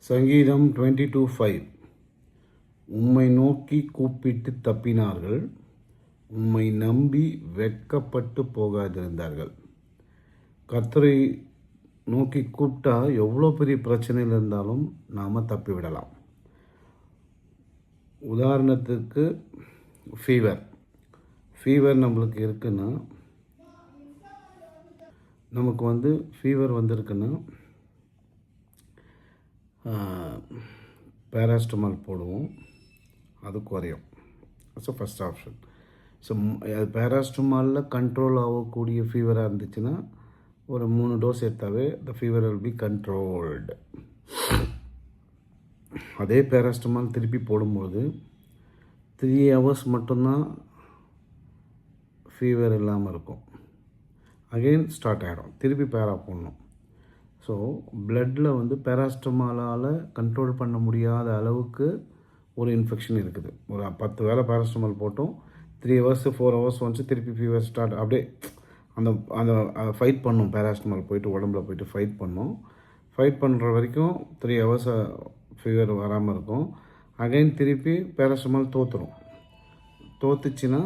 சங்கீதம் 22:5 உம்மை நோக்கி கூப்பிட்டு தப்பினார்கள், உம்மை நம்பி வெட்கப்பட்டு போகாதிருந்தார்கள். கர்த்தரை நோக்கி கூப்பிட்டா எவ்வளோ பெரிய பிரச்சனையில் இருந்தாலும் நாம் தப்பிவிடலாம். உதாரணத்துக்கு ஃபீவர் நம்மளுக்கு இருக்குன்னா, நமக்கு ஃபீவர் வந்திருக்குன்னா பேராஸ்டமால் போடுவோம், அது குறையும். So first option. ஸோ அது பேராஸ்டமாலில் கண்ட்ரோல் ஆகக்கூடிய ஃபீவராக இருந்துச்சுன்னா ஒரு 3 டோஸ் எடுத்தாவே the fever will be controlled. அதே பேராஸ்டமால் திருப்பி போடும்போது 3 ஹவர்ஸ் மட்டும்தான் ஃபீவர் இல்லாமல் இருக்கும். அகெயின் ஸ்டார்ட் ஆகிடும், திருப்பி பேரா போடணும். ஸோ பிளட்டில் பேராஸ்டமாலால் கண்ட்ரோல் பண்ண முடியாத அளவுக்கு ஒரு இன்ஃபெக்ஷன் இருக்குது. ஒரு 10 வேளை பேராஸ்டமால் போட்டோம், 3 ஹவர்ஸ் 4 ஹவர்ஸ் வந்துச்சு, திருப்பி ஃபீவர் ஸ்டார்ட். அப்படியே அந்த அந்த ஃபைட் பண்ணும். பேராஸ்டமால் போயிட்டு உடம்புல போயிட்டு ஃபைட் பண்ணுற வரைக்கும் 3 ஹவர்ஸ் ஃபீவர் வராமல் இருக்கும். அகைன் திருப்பி பேராஸ்டமால் தோத்துச்சுன்னா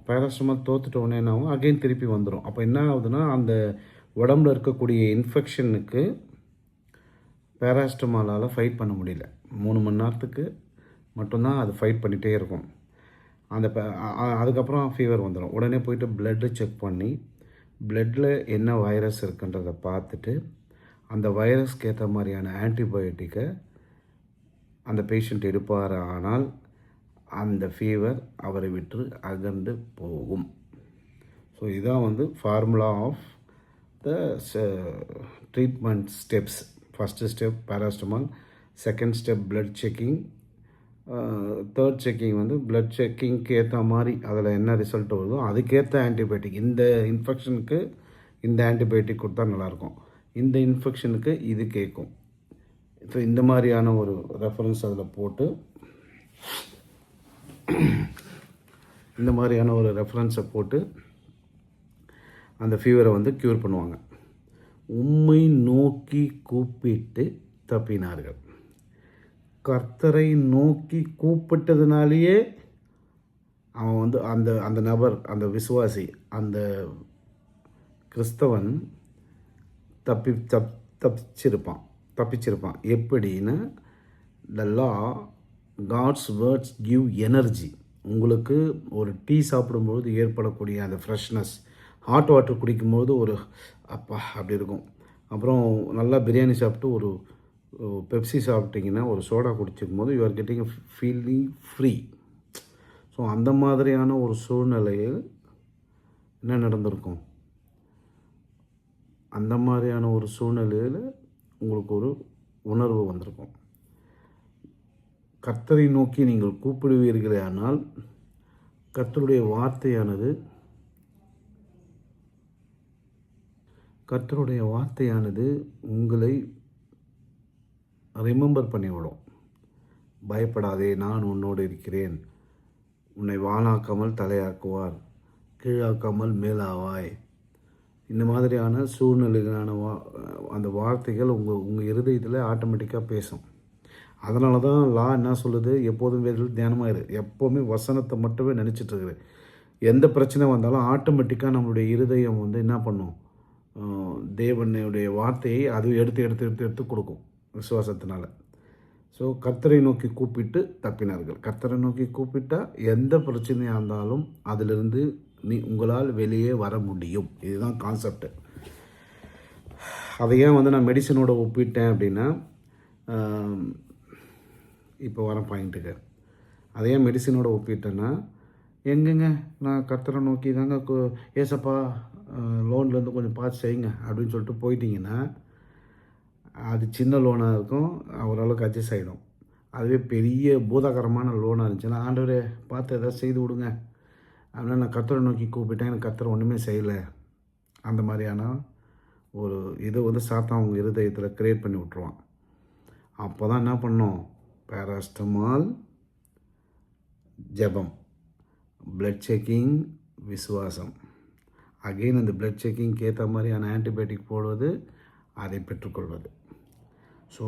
பேராஸ்டமால் தோத்துட்ட உடனே என்ன ஆகும், அகைன் திருப்பி வந்துடும். அப்போ என்ன ஆகுதுன்னா, அந்த உடம்புல இருக்கக்கூடிய இன்ஃபெக்ஷனுக்கு பேராஸ்டமாலால் ஃபைட் பண்ண முடியல. 3 மணி நேரத்துக்கு மட்டும்தான் அது ஃபைட் பண்ணிகிட்டே இருக்கும். அதுக்கப்புறம் ஃபீவர் வந்துடும். உடனே போயிட்டு பிளட்டு செக் பண்ணி பிளட்டில் என்ன வைரஸ் இருக்குன்றதை பார்த்துட்டு அந்த வைரஸ்க்கு ஏற்ற மாதிரியான ஆன்டிபயோட்டிக்கை அந்த பேஷண்ட் எடுப்பார். ஆனால் அந்த ஃபீவர் அவரை விட்டு அகன்று போகும். ஸோ இதுதான் formula of the treatment steps. First step paracetamol, second step blood checking, third checking blood செக்கிங்க்கு ஏற்ற மாதிரி அதில் என்ன ரிசல்ட் வருதோ அதுக்கேற்ற ஆன்டிபயோட்டிக். இந்த இன்ஃபெக்ஷனுக்கு இந்த ஆன்டிபயோட்டிக் கொடுத்தா நல்லாயிருக்கும், இந்த இன்ஃபெக்ஷனுக்கு இது கேட்கும். ஸோ இந்த மாதிரியான ஒரு ரெஃபரன்ஸ் அதில் போட்டு ரெஃபரன்ஸை போட்டு அந்த ஃபீவரை க்யூர் பண்ணுவாங்க. உம்மை நோக்கி கூப்பிட்டு தப்பினார்கள். கர்த்தரை நோக்கி கூப்பிட்டதுனாலேயே அவன் அந்த அந்த நபர், அந்த விசுவாசி, அந்த கிறிஸ்தவன் தப்பிச்சிருப்பான். எப்படின்னா, த லா காட்ஸ் வேர்ட்ஸ் கிவ் எனர்ஜி. உங்களுக்கு ஒரு டீ சாப்பிடும்போது ஏற்படக்கூடிய அந்த ஃப்ரெஷ்னஸ், ஹாட் வாட்டர் குடிக்கும்போது ஒரு அப்பா அப்படி இருக்கும். அப்புறம் நல்லா பிரியாணி சாப்பிட்டு ஒரு பெப்சி சாப்பிட்டிங்கன்னா, ஒரு சோடா குடிச்சிக்கும் போது you are getting feeling free. So அந்த மாதிரியான ஒரு சூழ்நிலையில் என்ன நடந்திருக்கும், அந்த மாதிரியான ஒரு சூழ்நிலையில் உங்களுக்கு ஒரு உணர்வு வந்திருக்கும். கர்த்தரை நோக்கி நீங்கள் கூப்பிடுவீர்களே ஆனால் கர்த்தருடைய வார்த்தையானது உங்களை ரிமெம்பர் பண்ணிவிடும். பயப்படாதே, நான் உன்னோடு இருக்கிறேன், உன்னை வானாக்காமல் தலையாக்குவார், கீழாக்காமல் மேலாவாய். இந்த மாதிரியான சூழ்நிலைகளான அந்த வார்த்தைகள் உங்கள் இருதயத்தில் ஆட்டோமேட்டிக்காக பேசும். அதனால தான் லா என்ன சொல்லுது, எப்போதும் வேதில் தியானமாக எப்போவுமே வசனத்தை மட்டுமே நினச்சிட்ருக்குது. எந்த பிரச்சனை வந்தாலும் ஆட்டோமேட்டிக்காக நம்மளுடைய இருதயம் என்ன பண்ணும், தேவனுடைய வார்த்தையை அது எடுத்து கொடுக்கும் விசுவாசத்தினால. ஸோ கர்த்தரை நோக்கி கூப்பிட்டு தப்பினார்கள். கர்த்தரை நோக்கி கூப்பிட்டா எந்த பிரச்சனையாக இருந்தாலும் அதிலிருந்து உங்களால் வெளியே வர முடியும். இதுதான் கான்செப்ட். அதை ஏன் நான் மெடிசனோட ஒப்பிட்டேன் அப்படின்னா, இப்போ வர பாயிண்ட்டுக்கு அதையே மெடிசனோட ஒப்பிட்டேன்னா, எங்கெங்க நான் கர்த்தரை நோக்கி தாங்க ஏசப்பா லோன்லேருந்து கொஞ்சம் பார்த்து செய்யுங்க அப்படின்னு சொல்லிட்டு போயிட்டீங்கன்னா, அது சின்ன லோனாக இருக்கும், ஓரளவுக்கு அட்ஜஸ்ட் ஆகிடும். அதுவே பெரிய பூதாகரமான லோனாக இருந்துச்சுன்னா, ஆண்டவரே பார்த்து எதாவது செய்து விடுங்க அப்படின்னா, நான் கர்த்தரை நோக்கி கூப்பிட்டேன், எனக்கு கர்த்தரை ஒன்றுமே செய்யலை, அந்த மாதிரியான ஒரு இது சாத்தான் அவங்க இருதயத்தில் க்ரியேட் பண்ணி விட்ருவான். அப்போ தான் என்ன பண்ணோம், பேராஸ்டமால், ஜெபம், பிளட் செக்கிங், விசுவாசம், அகெயின் அந்த பிளட் செக்கிங்க்கு ஏற்ற மாதிரியான ஆன்டிபயோட்டிக் போடுவது, அதை பெற்றுக்கொள்வது. ஸோ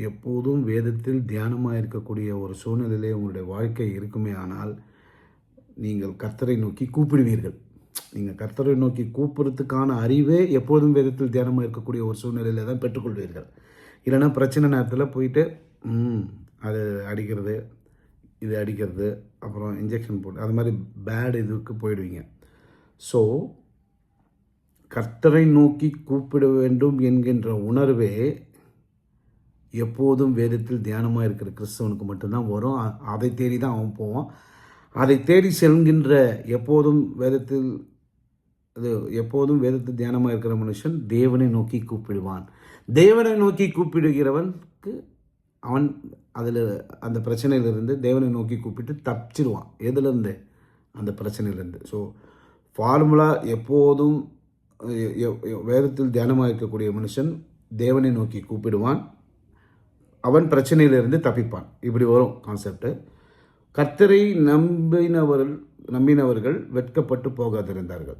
எப்போதும் வேதத்தில் தியானமாக இருக்கக்கூடிய ஒரு சூழ்நிலையிலே உங்களுடைய வாழ்க்கை இருக்குமே ஆனால் நீங்கள் கர்த்தரை நோக்கி கூப்பிடுவீர்கள். நீங்கள் கர்த்தரை நோக்கி கூப்பிட்றதுக்கான அறிவே எப்போதும் வேதத்தில் தியானமாக இருக்கக்கூடிய ஒரு சூழ்நிலையில் தான் பெற்றுக்கொள்வீர்கள். இல்லைன்னா பிரச்சனை நேரத்தில் போயிட்டு அது அடிக்கிறது, இது அடிக்கிறது, அப்புறம் இன்ஜெக்ஷன் போட்டு அது மாதிரி பேட் இதுக்கு போயிடுவீங்க. ஸோ கர்த்தரை நோக்கி கூப்பிட வேண்டும் என்கின்ற உணர்வே எப்போதும் வேதத்தில் தியானமாக இருக்கிற கிறிஸ்தவனுக்கு மட்டும்தான் வரும். அதை தேடி தான் அவன் போவான். அதை தேடி செல்கின்ற எப்போதும் வேதத்தில் தியானமாக இருக்கிற மனுஷன் தேவனை நோக்கி கூப்பிடுவான். தேவனை நோக்கி கூப்பிடுகிறவனுக்கு அவன் அதில் அந்த பிரச்சனையிலிருந்து தேவனை நோக்கி கூப்பிட்டு தப்பிச்சிடுவான். எதுலேருந்து? அந்த பிரச்சனையிலேருந்து. ஸோ ஃபார்முலா எப்போதும் வேதத்தில் தியானமாக இருக்கக்கூடிய மனுஷன் தேவனை நோக்கி கூப்பிடுவான், அவன் பிரச்சனையிலிருந்து தப்பிப்பான். இப்படி வரும் கான்செப்டு. கர்த்தரை நம்பினவர்கள் வெட்கப்பட்டு போகாதிருந்தார்கள்.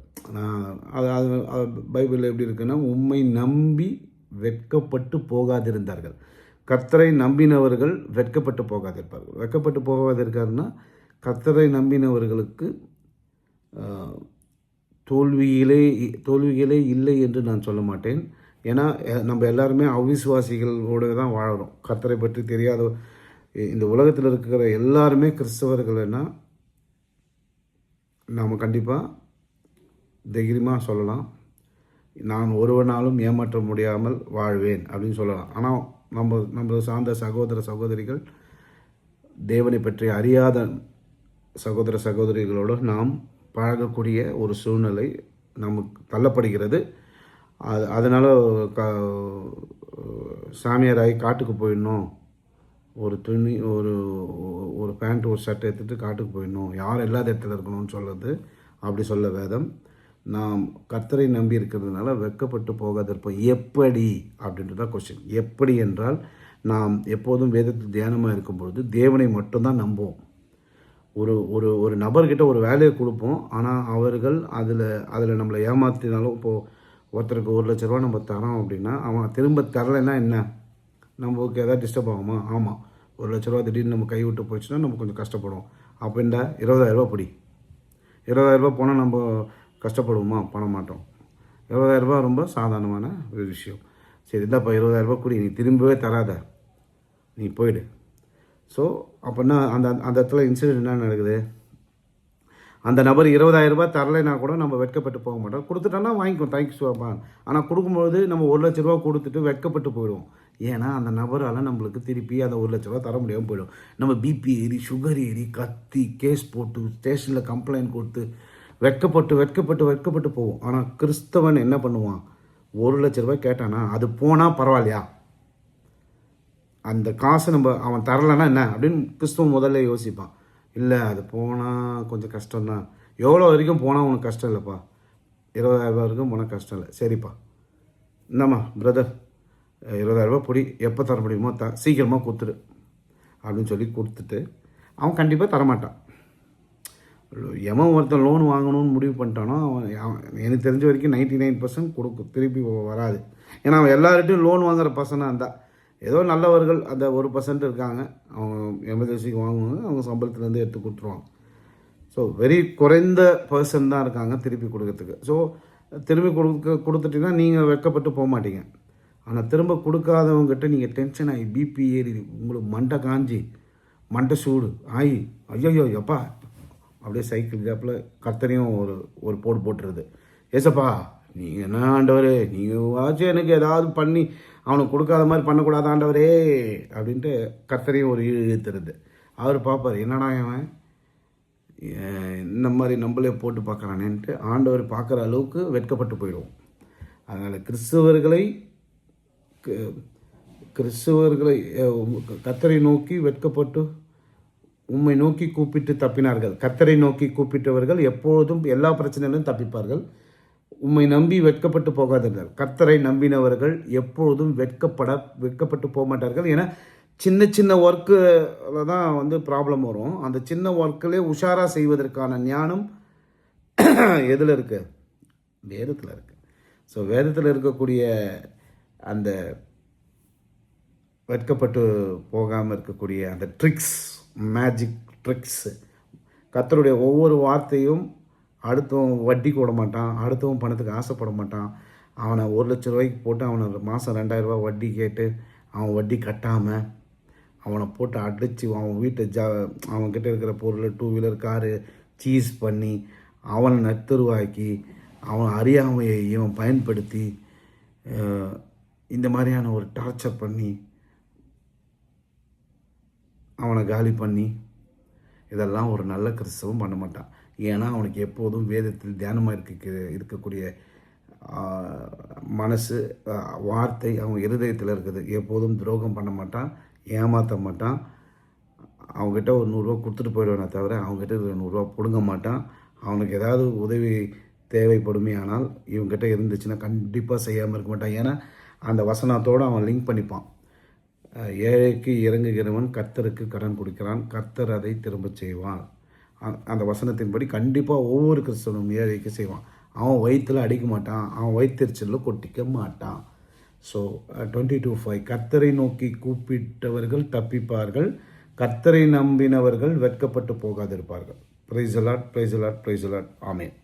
அது பைபிளில் எப்படி இருக்குன்னா, உம்மை நம்பி வெட்கப்பட்டு போகாதிருந்தார்கள். கர்த்தரை நம்பினவர்கள் வெட்கப்பட்டு போகாதிருப்பார்கள். வெட்கப்பட்டு போகாதிருக்காருன்னா கர்த்தரை நம்பினவர்களுக்கு தோல்விகளே இல்லை என்று நான் சொல்ல மாட்டேன். ஏன்னா நம்ம எல்லாருமே அவிசுவாசிகளோடு தான் வாழறோம். கர்த்தரை பற்றி தெரியாத இந்த உலகத்தில் இருக்கிற எல்லாருமே கிறிஸ்தவர்கள்னா நாம் கண்டிப்பாக தைரியமாக சொல்லலாம், நான் ஒருவனாலும் ஏமாற்ற முடியாமல் வாழ்வேன் அப்படின்னு சொல்லலாம். ஆனால் நம்ம சார்ந்த சகோதர சகோதரிகள், தேவனை பற்றி அறியாத சகோதர சகோதரிகளோடு நாம் பழகக்கூடிய ஒரு சூழ்நிலை நமக்கு தள்ளப்படுகிறது. அதனால் சாமியாராகி காட்டுக்கு போயிடணும், ஒரு துணி ஒரு பேண்ட் ஒரு ஷர்ட் எடுத்துகிட்டு காட்டுக்கு போயிடணும், யாரும் இல்லாத இடத்துல இருக்கணும்னு சொல்லுறது அப்படி சொல்ல வேதம். நாம் கர்த்தரை நம்பி இருக்கிறதுனால வெட்கப்பட்டு போகாதிருப்போம். எப்படி அப்படின்றது தான் கொஸ்டின். எப்படி என்றால், நாம் எப்போதும் வேதத்தில் தியானமாக இருக்கும்பொழுது தேவனை மட்டும்தான் நம்புவோம். ஒரு நபர்கிட்ட ஒரு வேலையை கொடுப்போம், ஆனால் அவர்கள் அதில் நம்மளை ஏமாற்றினாலும், இப்போது ஒருத்தருக்கு 1,00,000 ரூபா நம்ம தரோம் அப்படின்னா அவன் திரும்ப தரலைன்னா என்ன, நமக்கு எதாவது டிஸ்டர்ப் ஆகுமா? ஆமாம். 1,00,000 ரூபா திடீர்னு நம்ம கை விட்டு போயிடுச்சுன்னா நம்ம கொஞ்சம் கஷ்டப்படுவோம். அப்போ இந்த 20,000 ரூபா பிடி. 20,000 ரூபா போனால் நம்ம கஷ்டப்படுவோமா? பண்ண மாட்டோம். 20,000 ரூபா ரொம்ப சாதாரணமான ஒரு விஷயம். சரி, இந்தாப்பா 20,000 ரூபா கூடி, நீ திரும்பவே தராத, நீ போயிடு. ஸோ அப்படின்னா அந்த இடத்துல இன்சிடென்ட் என்ன நடக்குது? அந்த நபர் 20,000 ரூபா தரலைன்னா கூட நம்ம வெட்கப்பட்டு போக மாட்டோம். கொடுத்துட்டோன்னா வாங்கிக்குவோம், தேங்க்ஸ் வாப்பா. ஆனால் கொடுக்கும்போது நம்ம 1,00,000 ரூபா கொடுத்துட்டு வெட்கப்பட்டு போயிடுவோம். ஏன்னா அந்த நபரால் நம்மளுக்கு திருப்பி அந்த 1,00,000 ரூபா தர முடியாமல் போயிடும். நம்ம பிபி ஏறி, சுகர் ஏறி, கத்தி, கேஸ் போட்டு, ஸ்டேஷனில் கம்ப்ளைண்ட் கொடுத்து வெட்கப்பட்டு போவோம். ஆனால் கிறிஸ்தவன் என்ன பண்ணுவான்? 1,00,000 ரூபாய் கேட்டானா அது போனால் பரவாயில்லையா? அந்த காசு அவன் தரலைன்னா என்ன அப்படின்னு கிறிஸ்தவன் முதல்ல யோசிப்பான். இல்லை, அது போனால் கொஞ்சம் கஷ்டம்தான். எவ்வளோ வரைக்கும் போனால் உனக்கு கஷ்டம் இல்லைப்பா? 20,000 ரூபா வரைக்கும் போனால் கஷ்டம் இல்லை. சரிப்பா, இந்தாம்மா பிரதர் 20,000 ரூபா பொடி, எப்போ தர முடியுமோ சீக்கிரமாக கொடுத்துடு அப்படின்னு சொல்லி கொடுத்துட்டு அவன் கண்டிப்பாக தரமாட்டான். எவன் ஒருத்தன் லோன் வாங்கணும்னு முடிவு பண்ணிட்டானோ அவன் எனக்கு தெரிஞ்ச வரைக்கும் 99% திருப்பி வராது. ஏன்னா அவன் எல்லார்கிட்டையும் லோன் வாங்குகிற பர்சனாக இருந்தால், ஏதோ நல்லவர்கள் அந்த 1% இருக்காங்க, அவங்க எமர்ஜென்சிக்கு வாங்குவாங்க, அவங்க சம்பளத்துலேருந்து எடுத்து கொடுத்துருவாங்க. ஸோ வெரி குறைந்த பர்சன் தான் இருக்காங்க திருப்பி கொடுக்கறதுக்கு. ஸோ திரும்பி கொடுத்துட்டிங்கன்னா நீங்கள் வெட்கப்பட்டு போக மாட்டீங்க. ஆனால் திரும்ப கொடுக்காதவங்ககிட்ட நீங்கள் டென்ஷன் ஆகி, பிபி ஏறி, உங்களுக்கு மண்டை காஞ்சி, மண்டை சூடு ஆகி, ஐயோ எப்பா அப்படியே சைக்கிள் கேப்பில் கர்த்தரையும் ஒரு போட்டுருது. ஏசப்பா நீங்கள் என்ன ஆண்டவரே, நீங்கள் ஆச்சும் எனக்கு ஏதாவது பண்ணி அவனுக்கு கொடுக்காத மாதிரி பண்ணக்கூடாது ஆண்டவரே அப்படின்ட்டு கர்த்தரையும் ஒரு இழுத்துருது. அவர் பார்ப்பார், என்னடா அவன் இந்த மாதிரி நம்மளே போட்டு பார்க்குறானேன்ட்டு ஆண்டவர் பார்க்குற அளவுக்கு வெட்கப்பட்டு போயிடுவோம். அதனால் கிறிஸ்தவர்களை கர்த்தரை நோக்கி வெட்கப்பட்டு உம்மை நோக்கி கூப்பிட்டு தப்பினார்கள். கர்த்தரை நோக்கி கூப்பிட்டவர்கள் எப்போதும் எல்லா பிரச்சனையிலும் தப்பிப்பார்கள். உம்மை நம்பி வெட்கப்பட்டு போகாதீர்கள். கர்த்தரை நம்பினவர்கள் எப்பொழுதும் வெட்கப்பட்டு போக மாட்டார்கள். ஏன்னா சின்ன ஒர்க்கில் தான் ப்ராப்ளம் வரும். அந்த சின்ன ஒர்க்கிலே உஷாராக செய்வதற்கான ஞானம் எதில் இருக்குது? வேதத்தில் இருக்குது. ஸோ வேதத்தில் இருக்கக்கூடிய அந்த வெட்கப்பட்டு போகாமல் இருக்கக்கூடிய அந்த ட்ரிக்ஸ், மேஜிக் ட்ரிக்ஸ். கர்த்தருடைய ஒவ்வொரு வார்த்தையும் அடுத்தவன் வட்டிக்கு விட மாட்டான், அடுத்தவன் பணத்துக்கு ஆசைப்பட மாட்டான். அவனை 1,00,000 ரூபாய்க்கு போட்டு அவனை மாதம் 2,000 ரூபா வட்டி கேட்டு அவன் வட்டி கட்டாமல் அவனை போட்டு அடித்து அவன் வீட்டை அவன்கிட்ட இருக்கிற பொருள், 2 வீலர் காரு சீஸ் பண்ணி அவனை நத்துருவாக்கி அவன் அறியாமையை இவன் பயன்படுத்தி இந்த மாதிரியான ஒரு டார்ச்சர் பண்ணி அவனை காலி பண்ணி இதெல்லாம் ஒரு நல்ல கிறிஸ்தவம் பண்ண மாட்டான். ஏன்னா அவனுக்கு எப்போதும் வேதத்தில் தியானமாக இருக்கக்கூடிய மனசு, வார்த்தை அவன் இருதயத்தில் இருக்குது. எப்போதும் துரோகம் பண்ண மாட்டான், ஏமாற்ற மாட்டான். அவங்ககிட்ட ஒரு 100 ரூபா கொடுத்துட்டு போயிடுவானே தவிர அவங்ககிட்ட 100 ரூபா பிடுங்க மாட்டான். அவனுக்கு ஏதாவது உதவி தேவைப்படுமே ஆனால் இவங்ககிட்ட இருந்துச்சுன்னா கண்டிப்பாக செய்யாமல் இருக்க மாட்டான். ஏன்னா அந்த வசனத்தோடு அவன் லிங்க் பண்ணிப்பான். ஏழைக்கு இறங்குகிறவன் கர்த்தருக்கு கடன் கொடுக்கிறான், கர்த்தர் அதை திரும்ப செய்வான். அந்த வசனத்தின்படி கண்டிப்பாக ஒவ்வொரு கிறிஸ்தவனும் ஏழைக்கு செய்வான். அவன் வயிற்றில் அடிக்க மாட்டான், அவன் வயிற்றுச்சலில் கொட்டிக்க மாட்டான். ஸோ 22:5 கர்த்தரை நோக்கி கூப்பிட்டவர்கள் தப்பிப்பார்கள், கர்த்தரை நம்பினவர்கள் வெட்கப்பட்டு போகாதிருப்பார்கள். Praise the Lord, praise the Lord, praise the Lord. Amen.